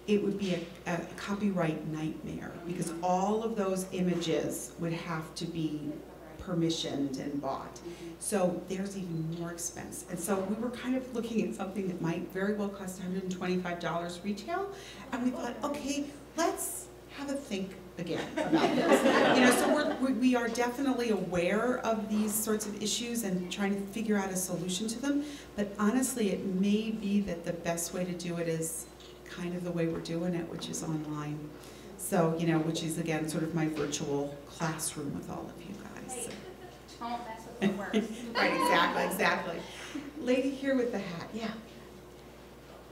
Speaker 2: it would be a copyright nightmare because all of those images would have to be permissioned and bought. So there's even more expense. And so we were kind of looking at something that might very well cost $125 retail, and we thought, okay, let's have a think again about this. You know, so we are definitely aware of these sorts of issues and trying to figure out a solution to them, but honestly, it may be that the best way to do it is kind of the way we're doing it, which is online. So, you know, which is again sort of my virtual classroom with all of you guys. So.
Speaker 5: Don't mess with the words.
Speaker 2: Right, exactly. Lady here with the hat, yeah.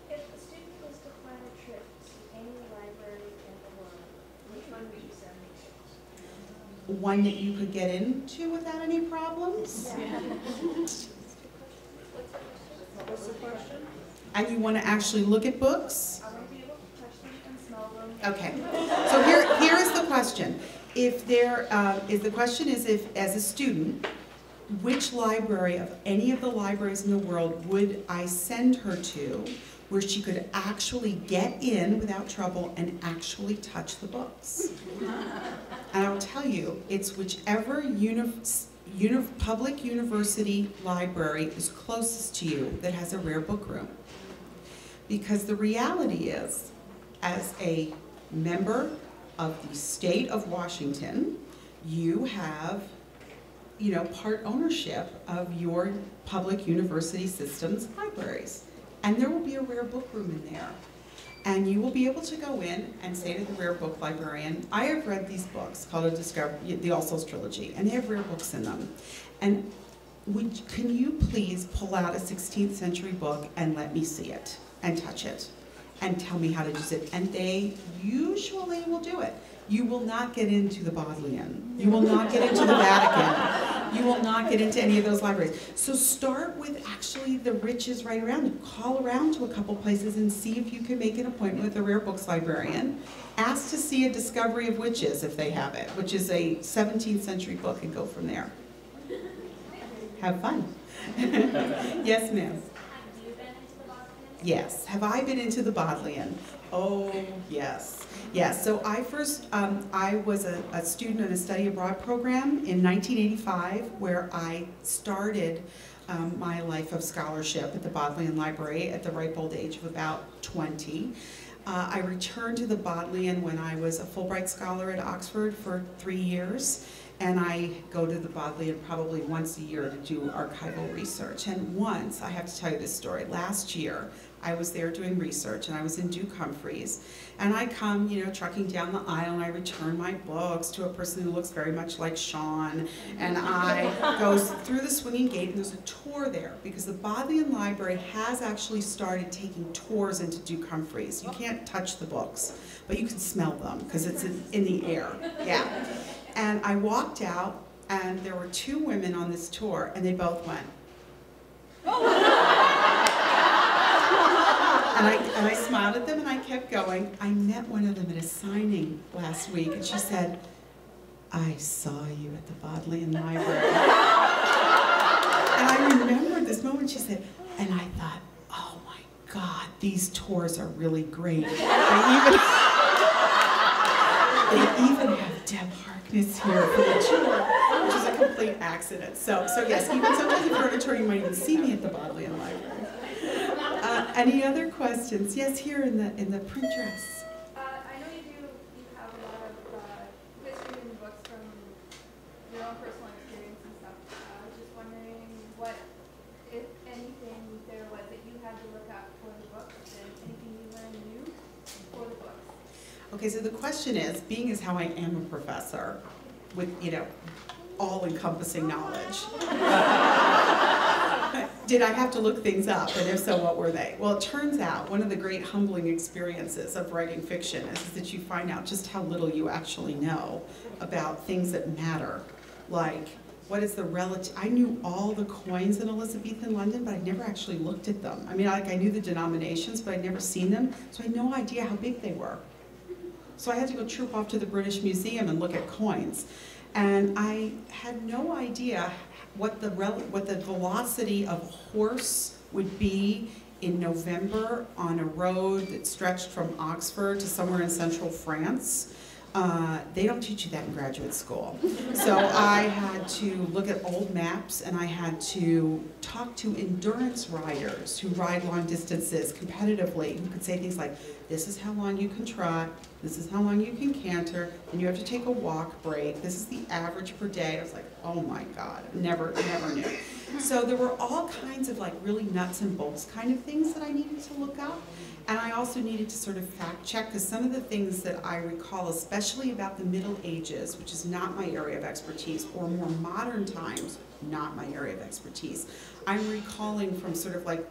Speaker 6: If a student was to plan a trip to any library in the world, which one would you send me to?
Speaker 2: One that you could get into without any problems?
Speaker 6: Yeah.
Speaker 3: What's the question?
Speaker 2: And you want to actually look at books?
Speaker 6: I want to be able to touch them and smell them.
Speaker 2: Okay. So here is the question. If the question is if, as a student, which library of any of the libraries in the world would I send her to where she could actually get in without trouble and actually touch the books? And I'll tell you, it's whichever public university library is closest to you that has a rare book room. Because the reality is, as a member of the state of Washington, you have, you know, part ownership of your public university system's libraries. And there will be a rare book room in there. And you will be able to go in and say to the rare book librarian, I have read these books called the Souls Trilogy, and they have rare books in them. And can you please pull out a 16th century book and let me see it and touch it and tell me how to use it? And they usually will do it. You will not get into the Bodleian. You will not get into the Vatican. You will not get into any of those libraries. So start with actually the riches right around you. Call around to a couple places and see if you can make an appointment with a rare books librarian. Ask to see a Discovery of Witches if they have it, which is a 17th century book, and go from there. Have fun. Yes, ma'am.
Speaker 6: Have you been into the Bodleian?
Speaker 2: Yes. Have I been into the Bodleian? Oh, yes. Yes, so I was a student in a study abroad program in 1985 where I started my life of scholarship at the Bodleian Library at the ripe old age of about 20. I returned to the Bodleian when I was a Fulbright Scholar at Oxford for 3 years, and I go to the Bodleian probably once a year to do archival research. And once, I have to tell you this story, last year I was there doing research and I was in Duke Humphreys, and I come, you know, trucking down the aisle and I return my books to a person who looks very much like Sean, and I go through the swinging gate and there's a tour there because the Bodleian Library has actually started taking tours into Duke Humphreys. You can't touch the books, but you can smell them because it's in the air, yeah. And I walked out and there were two women on this tour and they both went, And I smiled at them and I kept going. I met one of them at a signing last week and she said, I saw you at the Bodleian Library. And I remembered this moment. She said, and I thought, oh my God, these tours are really great. They even have Deborah Harkness here for the tour, which is a complete accident. So yes, even sometimes if you're on a tour, you might even see me at the Bodleian Library. Any other questions? Yes, here in the print dress.
Speaker 6: I know you have a lot of history in the books from your own personal experience and stuff. I was just wondering what, if anything, there was that you had to look up for the books, and anything you learned new for the books.
Speaker 2: Okay, so the question is, being as how I am a professor with, all-encompassing knowledge, did I have to look things up, and if so, what were they? Well, it turns out one of the great humbling experiences of writing fiction is that you find out just how little you actually know about things that matter, like what is the relative. I knew all the coins in Elizabethan London, but I'd never actually looked at them. I mean, I knew the denominations, but I'd never seen them, so I had no idea how big they were. So I had to go troop off to the British Museum and look at coins. And I had no idea what the velocity of a horse would be in November on a road that stretched from Oxford to somewhere in central France. They don't teach you that in graduate school. So I had to look at old maps, and I had to talk to endurance riders who ride long distances competitively, who could say things like, this is how long you can trot, this is how long you can canter, and you have to take a walk break, this is the average per day. I was like, oh my God, never knew. So there were all kinds of really nuts and bolts kind of things that I needed to look up. And I also needed to sort of fact check, because some of the things that I recall, especially about the Middle Ages, which is not my area of expertise, or more modern times, not my area of expertise, I'm recalling from sort of like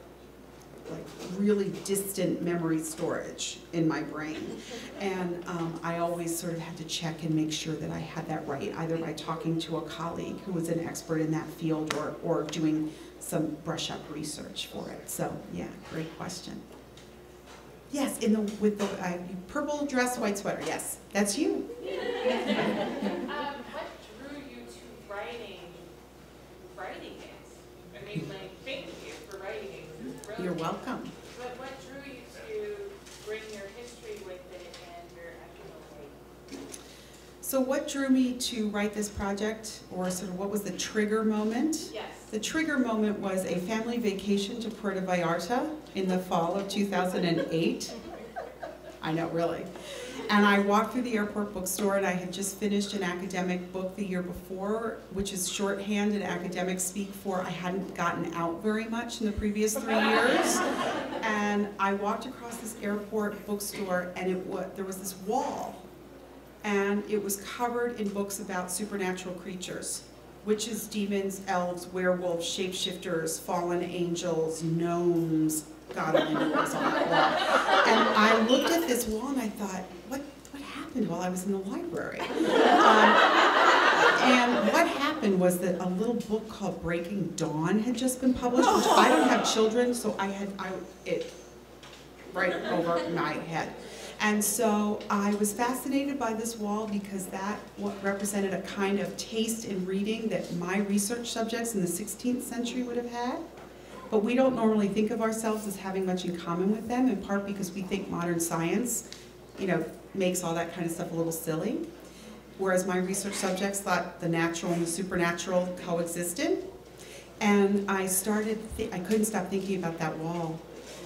Speaker 2: really distant memory storage in my brain. And I always sort of had to check and make sure that I had that right, either by talking to a colleague who was an expert in that field, or doing some brush up research for it. So yeah, great question. Yes, with the purple dress, white sweater. Yes, that's you.
Speaker 7: What drew you to writing it? I mean, thank you for writing it.
Speaker 2: You're welcome.
Speaker 7: But what drew you to bring your history with it and your academic?
Speaker 2: So what drew me to write this project, or sort of what was the trigger moment?
Speaker 7: Yes.
Speaker 2: The trigger moment was a family vacation to Puerto Vallarta in the fall of 2008. I know, really. And I walked through the airport bookstore, and I had just finished an academic book the year before, which is shorthand and academic speak for I hadn't gotten out very much in the previous 3 years. And I walked across this airport bookstore, and there was this wall, and it was covered in books about supernatural creatures. Witches, demons, elves, werewolves, shapeshifters, fallen angels, gnomes. God only knew what was on that wall. And I looked at this wall and I thought, what happened while I was in the library? And what happened was that a little book called Breaking Dawn had just been published, which I don't have children, so it right over my head. And so I was fascinated by this wall, because that represented a kind of taste in reading that my research subjects in the 16th century would have had. But we don't normally think of ourselves as having much in common with them, in part because we think modern science, makes all that kind of stuff a little silly. Whereas my research subjects thought the natural and the supernatural coexisted. And I couldn't stop thinking about that wall.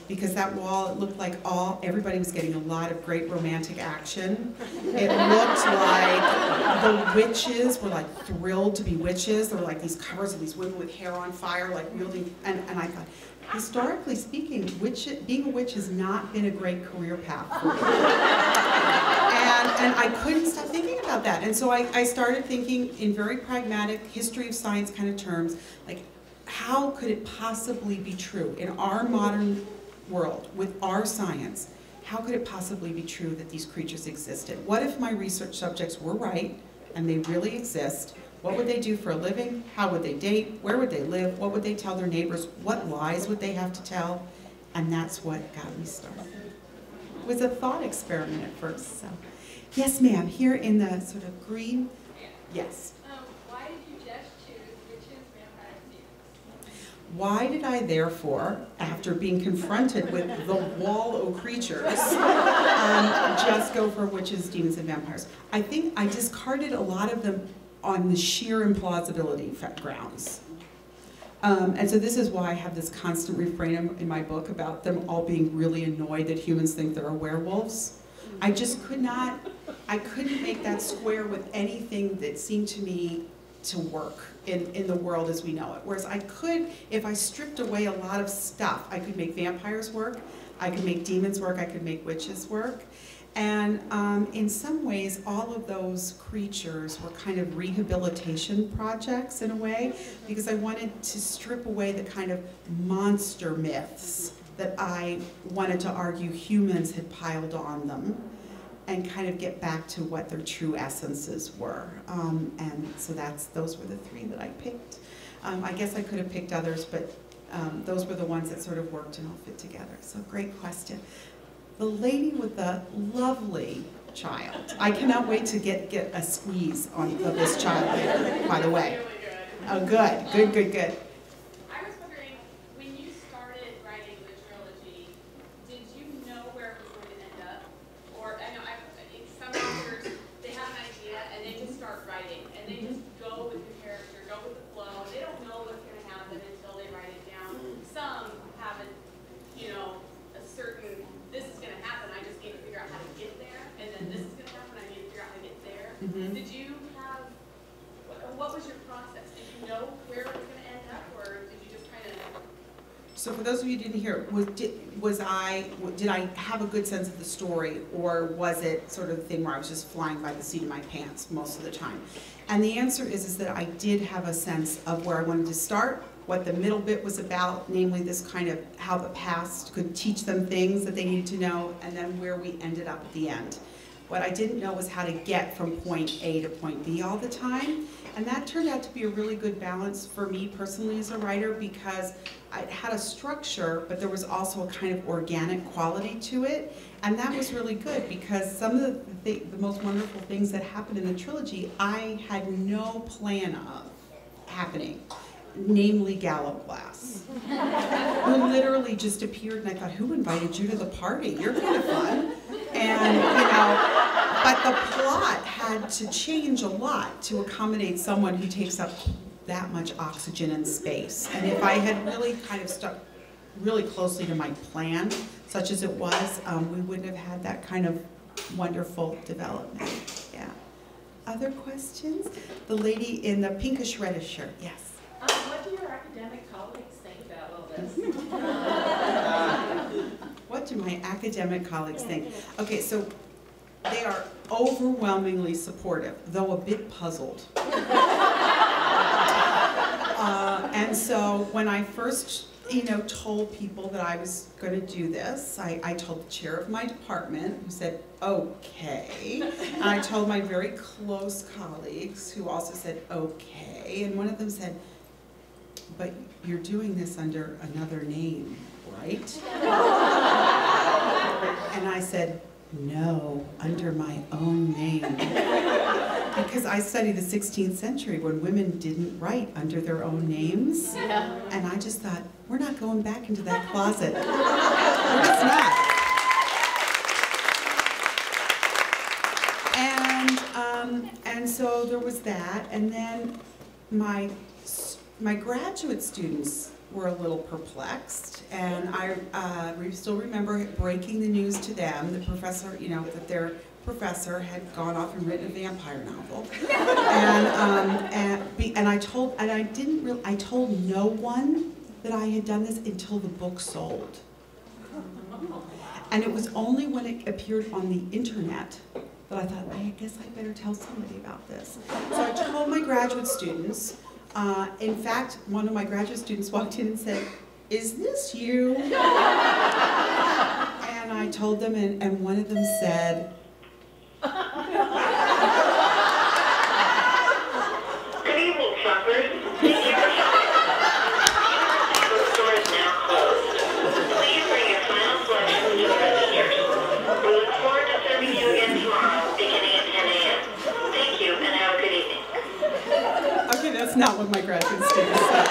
Speaker 2: Because that wall, it looked like everybody was getting a lot of great romantic action. It looked like the witches were thrilled to be witches. There were these covers of these women with hair on fire, wielding, and I thought, historically speaking, being a witch has not been a great career path for me. And I couldn't stop thinking about that. And so I started thinking in very pragmatic, history of science kind of terms, how could it possibly be true in our modern world, with our science, how could it possibly be true that these creatures existed? What if my research subjects were right, and they really exist? What would they do for a living? How would they date? Where would they live? What would they tell their neighbors? What lies would they have to tell? And that's what got me started. It was a thought experiment at first, so. Yes, ma'am, here in the sort of green, yes.
Speaker 6: Why did you just choose witches, vampires, demons?
Speaker 2: Why did I therefore, after being confronted with the wall of creatures, just go for witches, demons, and vampires? I think I discarded a lot of them on the sheer implausibility grounds. And so this is why I have this constant refrain in my book about them all being really annoyed that humans think they're werewolves. I just I couldn't make that square with anything that seemed to me to work in the world as we know it. Whereas I could, if I stripped away a lot of stuff, I could make vampires work, I could make demons work, I could make witches work. And in some ways, all of those creatures were kind of rehabilitation projects in a way, because I wanted to strip away the kind of monster myths that I wanted to argue humans had piled on them, and kind of get back to what their true essences were. And so those were the three that I picked. I guess I could have picked others, but those were the ones that sort of worked and all fit together. So great question. The lady with the lovely child. I cannot wait to get a squeeze of this child later, by the way.
Speaker 7: Really good.
Speaker 2: Oh, good.
Speaker 7: I was wondering, when you started writing the trilogy, did you know where it was going to end up? Or, I know some authors, they have an idea and they just start writing, and they just go with the character, go with the flow. They don't know what's going to happen until they write it down. Some have a certain, this is going to happen, I just need to figure out how to get there, and then this is going to happen, I need to figure out how to get there. Did you have, what was your process? Did you know where it was going to end up, or did you just kind of?
Speaker 2: So for those of you who didn't hear, did I have a good sense of the story, or was it sort of the thing where I was just flying by the seat of my pants most of the time? And the answer is that I did have a sense of where I wanted to start, what the middle bit was about, namely this kind of how the past could teach them things that they needed to know, and then where we ended up at the end. What I didn't know was how to get from point A to point B all the time, and that turned out to be a really good balance for me personally as a writer, because I had a structure, but there was also a kind of organic quality to it, and that was really good, because some of the most wonderful things that happened in the trilogy I had no plan of happening. Namely Gallowglass, who literally just appeared, and I thought, who invited you to the party? You're kind of fun. And, but the plot had to change a lot to accommodate someone who takes up that much oxygen and space. And if I had really kind of stuck really closely to my plan, such as it was, we wouldn't have had that kind of wonderful development. Yeah. Other questions? The lady in the pinkish reddish shirt, yes.
Speaker 8: What do your academic colleagues think about all this?
Speaker 2: What do my academic colleagues think? Okay, so they are overwhelmingly supportive, though a bit puzzled. And so when I first, told people that I was going to do this, I told the chair of my department, who said, okay. And I told my very close colleagues, who also said, okay. And one of them said, but you're doing this under another name, right? And I said, no, under my own name. Because I studied the 16th century when women didn't write under their own names. Yeah. And I just thought, we're not going back into that closet. We're just not. And so there was that, and then my graduate students were a little perplexed, and I still remember breaking the news to them, the professor, that their professor had gone off and written a vampire novel, and I told no one that I had done this until the book sold, and it was only when it appeared on the internet that I thought, I guess I better tell somebody about this. So I told my graduate students. In fact, one of my graduate students walked in and said, is this you? And I told them, and one of them said,
Speaker 9: good evening, shoppers. Thank you for shopping. The store is now closed. Please bring your final selections to the registers. We look forward to serving you again tomorrow, beginning at 10 a.m. Thank you, and have a good evening.
Speaker 2: Okay, that's not what my graduate students said.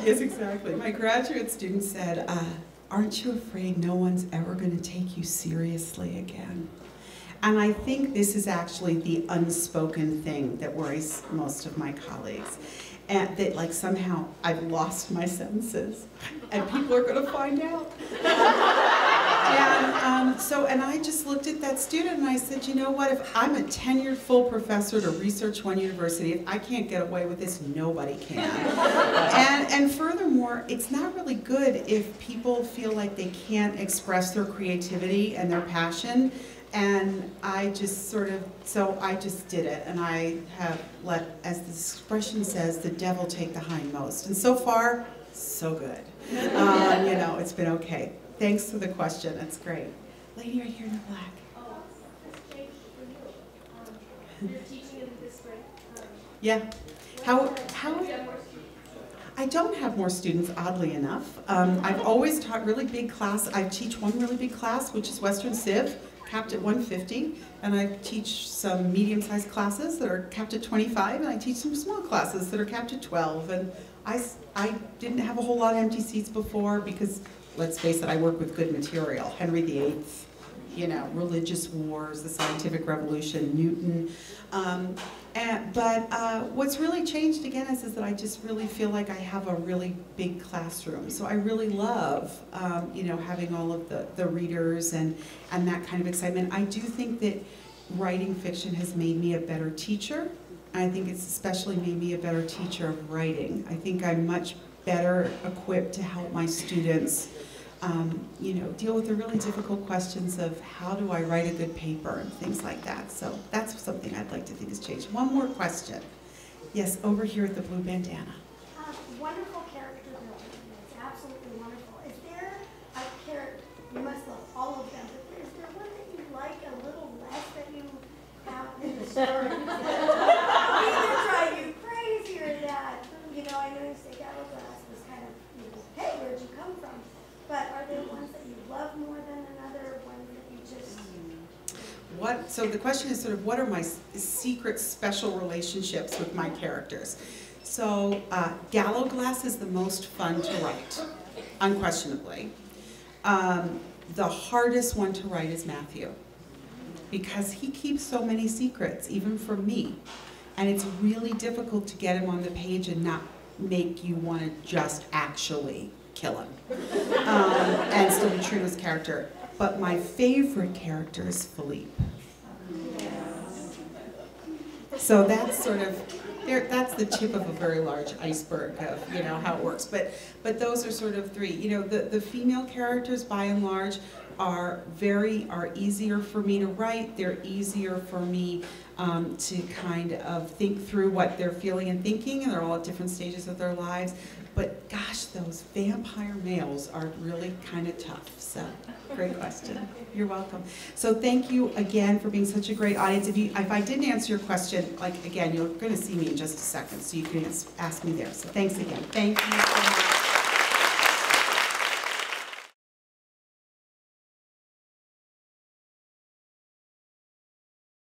Speaker 2: Yes, exactly. My graduate student said, aren't you afraid no one's ever going to take you seriously again? And I think this is actually the unspoken thing that worries most of my colleagues. And that like somehow I've lost my sentences and people are gonna find out. And I just looked at that student and I said, you know what, if I'm a tenured full professor at a Research One university, if I can't get away with this, nobody can. And furthermore, it's not really good if people feel like they can't express their creativity and their passion. And I just so I just did it, and I have let, as the expression says, the devil take the hindmost. And so far, so good. You know, it's been okay. Thanks for the question, that's great. Lady right here in the black.
Speaker 6: Oh, this page for you. You're teaching in this grade.
Speaker 2: Yeah.
Speaker 6: Do you have more students?
Speaker 2: I don't have more students, oddly enough. I've always taught really big class. I teach one really big class, which is Western Civ, capped at 150, and I teach some medium-sized classes that are capped at 25, and I teach some small classes that are capped at 12. And I didn't have a whole lot of empty seats before because, let's face it, I work with good material. Henry VIII, you know, religious wars, the scientific revolution, Newton. But what's really changed again is that I just really feel like I have a really big classroom. So I really love, you know, having all of the readers and that kind of excitement. I do think that writing fiction has made me a better teacher. I think it's especially made me a better teacher of writing. I think I'm much better equipped to help my students you know, deal with the really difficult questions of how do I write a good paper and things like that. So that's something I'd like to think has changed. One more question. Yes, over here with the blue bandana.
Speaker 10: Wonderful character building. It's absolutely wonderful. Is there a character, you must love all of them, but is there one that you like a little less that you have in the story? Either drive you crazy or that, you know, I know you say Gallaglass was kind of, you know, hey, where'd you come from? But are there ones that you love more than another, ones that you just...
Speaker 2: So the question is sort of what are my secret special relationships with my characters? So Gallaglass is the most fun to write, unquestionably. The hardest one to write is Matthew, because he keeps so many secrets, even from me. And it's really difficult to get him on the page and not make you want to just actually kill him and still be true to his character. But my favorite character is Philippe. So that's sort of, that's the tip of a very large iceberg of, you know, how it works. But those are sort of three. You know, the female characters by and large are easier for me to write. They're easier for me to kind of think through what they're feeling and thinking, and they're all at different stages of their lives. But gosh, those vampire males are really kind of tough. So, great question. You're welcome. So thank you again for being such a great audience. If I didn't answer your question, like again, you're going to see me in just a second, so you can ask me there. So thanks again. Thank you so much.